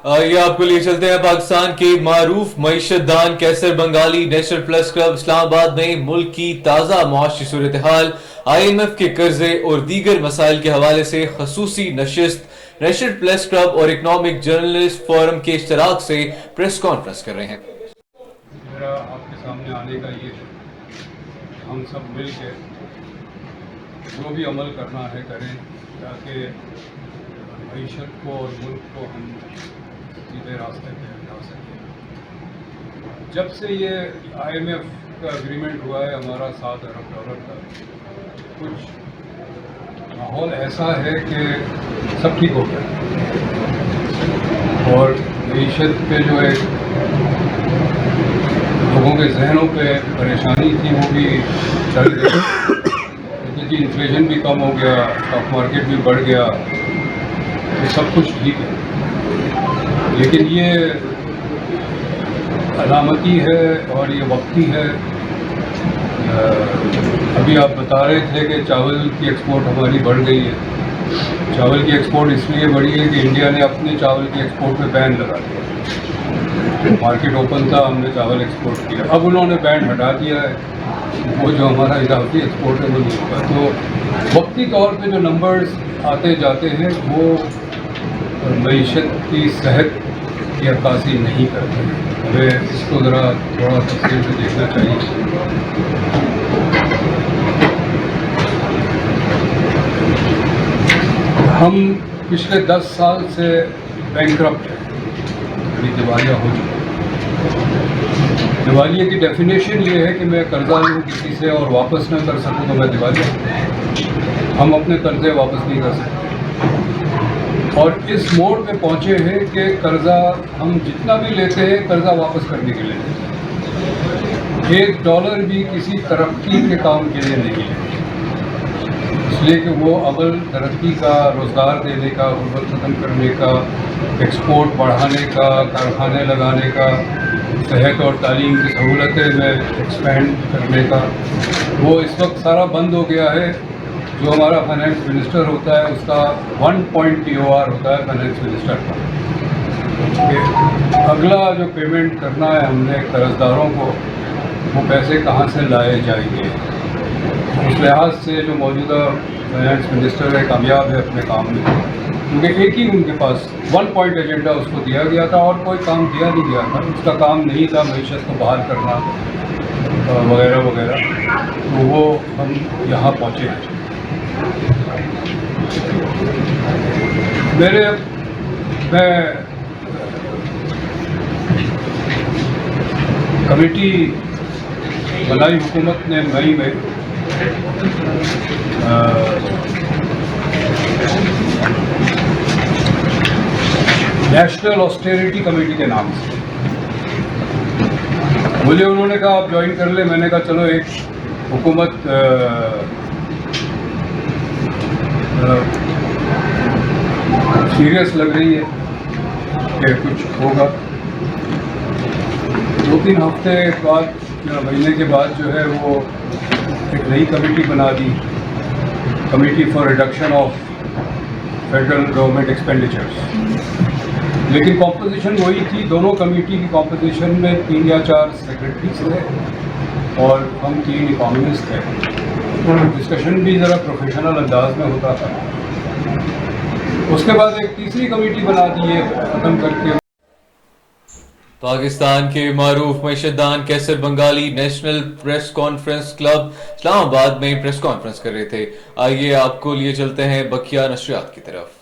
آئیے آپ کو لیے چلتے ہیں پاکستان کے معروف معیشت دان Kaiser Bengali national press club Islamabad میں ملک کی تازہ معاشی صورتحال، IMF کے قرضے اور دیگر مسائل کے حوالے سے خصوصی نشست نیشنل پریس کلب اور اکنامک جرنلسٹ فورم کے اشتراک سے پریس کانفرنس کر رہے ہیں۔ میرا آپ کے سامنے آنے کا یہ ہے، ہم سب مل کے جو بھی عمل کرنا ہے کریں تاکہ معیشت کو اور ملک کو ہم سیدھے راستے پہ لا سکیں۔ جب سے یہ IMF کا اگریمنٹ ہوا ہے ہمارا $7 ارب کا، کچھ ماحول ایسا ہے کہ سب ٹھیک ہو گیا اور معیشت پہ جو ہے لوگوں کے ذہنوں پہ پریشانی تھی وہ بھی چل گئی، کیونکہ انفلیشن بھی کم ہو گیا، اسٹاک مارکیٹ بھی بڑھ گیا، تو سب کچھ ٹھیک ہے۔ لیکن یہ علامتی ہے اور یہ وقتی ہے۔ ابھی آپ بتا رہے تھے کہ چاول کی ایکسپورٹ ہماری بڑھ گئی ہے۔ چاول کی ایکسپورٹ اس لیے بڑھی ہے کہ انڈیا نے اپنے چاول کی ایکسپورٹ پہ بین لگا دیا۔ مارکیٹ اوپن تھا، ہم نے چاول ایکسپورٹ کیا، اب انہوں نے بین ہٹا دیا ہے، وہ جو ہمارا اضافی ایکسپورٹ ہے وہ نہیں ہوگا۔ تو وقتی طور پہ جو نمبرز آتے جاتے ہیں وہ معیشت کی صحت کی عکاسی نہیں کرتے، ہمیں اس کو ذرا تھوڑا تفصیل سے دیکھنا چاہیے۔ ہم پچھلے 10 سال سے بینکرپٹ ہیں، یعنی دیوالیہ ہو چکے ہیں۔ دیوالیے کی ڈیفینیشن یہ ہے کہ میں قرضہ لوں کسی سے اور واپس نہ کر سکوں تو میں دیوالیہ ہوں۔ ہم اپنے قرضے واپس نہیں کر سکتے اور اس موڑ پہ پہنچے ہیں کہ قرضہ ہم جتنا بھی لیتے ہیں قرضہ واپس کرنے کے لیے لیتے ہیں۔ $1 بھی کسی ترقی کے کام کے لیے نہیں ہے، اس لیے کہ وہ عمل ترقی کا، روزگار دینے کا، غربت ختم کرنے کا، ایکسپورٹ بڑھانے کا، کارخانے لگانے کا، صحت اور تعلیم کی سہولتیں میں ایکسپینڈ کرنے کا، وہ اس وقت سارا بند ہو گیا ہے۔ جو ہمارا فائنینس منسٹر ہوتا ہے اس کا 1 پوائنٹ TOR ہوتا ہے فائنینس منسٹر کا، کہ اگلا جو پیمنٹ کرنا ہے ہم نے قرض داروں کو، وہ پیسے کہاں سے لائے جائیں گے۔ اس لحاظ سے جو موجودہ فائنینس منسٹر ہے کامیاب ہے اپنے کام میں، کیونکہ ایک ہی ان کے پاس 1 پوائنٹ ایجنڈا اس کو دیا گیا تھا اور کوئی کام دیا نہیں گیا تھا۔ اس کا کام نہیں تھا معیشت کو بحال کرنا وغیرہ وغیرہ، تو وہ ہم یہاں پہنچے ہیں۔ میں کمیٹی بنائی حکومت نے مئی میں نیشنل آسٹیریٹی کمیٹی کے نام سے مجھے انہوں نے کہا آپ جوائن کر لیں۔ میں نے کہا چلو، ایک حکومت سیریس لگ رہی ہے کہ کچھ ہوگا۔ 2-3 ہفتے بعد یا مہینے کے بعد جو ہے وہ ایک نئی کمیٹی بنا دی، committee for reduction of federal government expenditures, لیکن کمپوزیشن وہی تھی۔ دونوں کمیٹی کی کمپوزیشن میں 3 یا 4 سیکرٹریز تھے اور ہم 3 اکانومسٹ تھے۔ ڈسکشن بھی ذرا پروفیشنل انداز میں ہوتا تھا۔ اس کے بعد ایک تیسری کمیٹی بنا دی ہے ختم کر کے۔ پاکستان کے معروف معیشت دان Kaiser Bengali national press conference club Islamabad میں پریس کانفرنس کر رہے تھے۔ آئیے آپ کو لیے چلتے ہیں بقیہ نشریات کی طرف۔